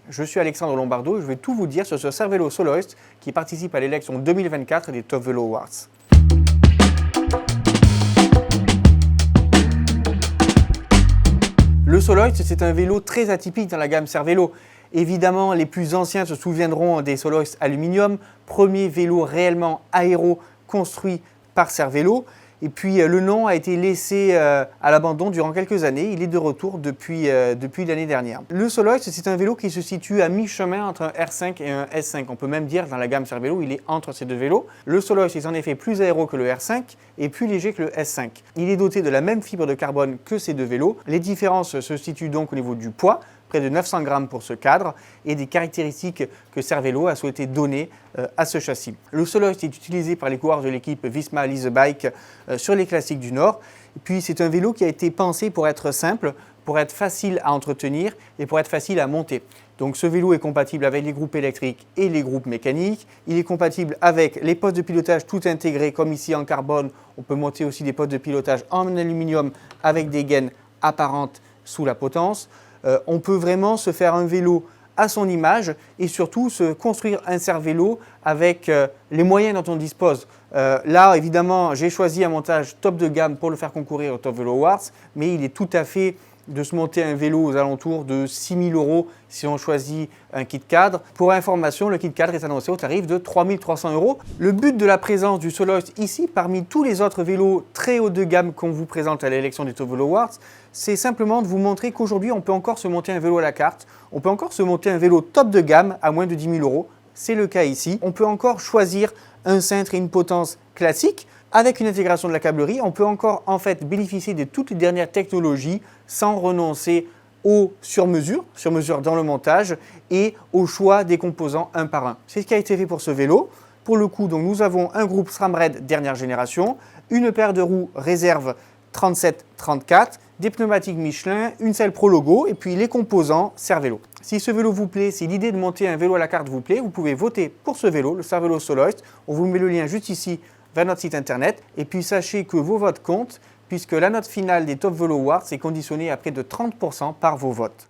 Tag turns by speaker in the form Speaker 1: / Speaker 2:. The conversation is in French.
Speaker 1: Je suis Alexandre Lombardo et je vais tout vous dire sur ce Cervélo Soloist qui participe à l'élection 2024 des Top Velo Awards. Le Soloist, c'est un vélo très atypique dans la gamme Cervélo. Évidemment, les plus anciens se souviendront des Soloist Aluminium, premier vélo réellement aéro construit par Cervélo. Et puis le nom a été laissé à l'abandon durant quelques années. Il est de retour depuis l'année dernière. Le Soloist, c'est un vélo qui se situe à mi-chemin entre un R5 et un S5. On peut même dire dans la gamme Cervélo, il est entre ces deux vélos. Le Soloist est en effet plus aéro que le R5 et plus léger que le S5. Il est doté de la même fibre de carbone que ces deux vélos. Les différences se situent donc au niveau du poids, près de 900 grammes pour ce cadre, et des caractéristiques que Cervélo a souhaité donner à ce châssis. Le Soloist est utilisé par les coureurs de l'équipe Visma Lease Bike sur les classiques du Nord. Et puis c'est un vélo qui a été pensé pour être simple, pour être facile à entretenir et pour être facile à monter. Donc ce vélo est compatible avec les groupes électriques et les groupes mécaniques. Il est compatible avec les postes de pilotage tout intégrés comme ici en carbone. On peut monter aussi des postes de pilotage en aluminium avec des gaines apparentes sous la potence. On peut vraiment se faire un vélo à son image et surtout se construire un Cervélo avec les moyens dont on dispose. Là, évidemment, j'ai choisi un montage top de gamme pour le faire concourir au Top Velo Awards, mais il est tout à fait de se monter un vélo aux alentours de 6 000 € si on choisit un kit cadre. Pour information, le kit cadre est annoncé au tarif de 3 300 €. Le but de la présence du Soloist ici, parmi tous les autres vélos très haut de gamme qu'on vous présente à l'élection des Top Velo Awards, c'est simplement de vous montrer qu'aujourd'hui, on peut encore se monter un vélo à la carte. On peut encore se monter un vélo top de gamme à moins de 10 000 €. C'est le cas ici. On peut encore choisir un cintre et une potence classique. Avec une intégration de la câblerie, on peut encore en fait bénéficier de toutes les dernières technologies sans renoncer aux sur-mesure dans le montage et au choix des composants un par un. C'est ce qui a été fait pour ce vélo. Pour le coup, donc, nous avons un groupe SRAM Red dernière génération, une paire de roues réserve 37-34, des pneumatiques Michelin, une selle Pro Logo et puis les composants Cervélo. Si ce vélo vous plaît, si l'idée de monter un vélo à la carte vous plaît, vous pouvez voter pour ce vélo, le Cervélo Soloist. On vous met le lien juste ici vers notre site internet. Et puis sachez que vos votes comptent puisque la note finale des Top Velo Awards est conditionnée à près de 30% par vos votes.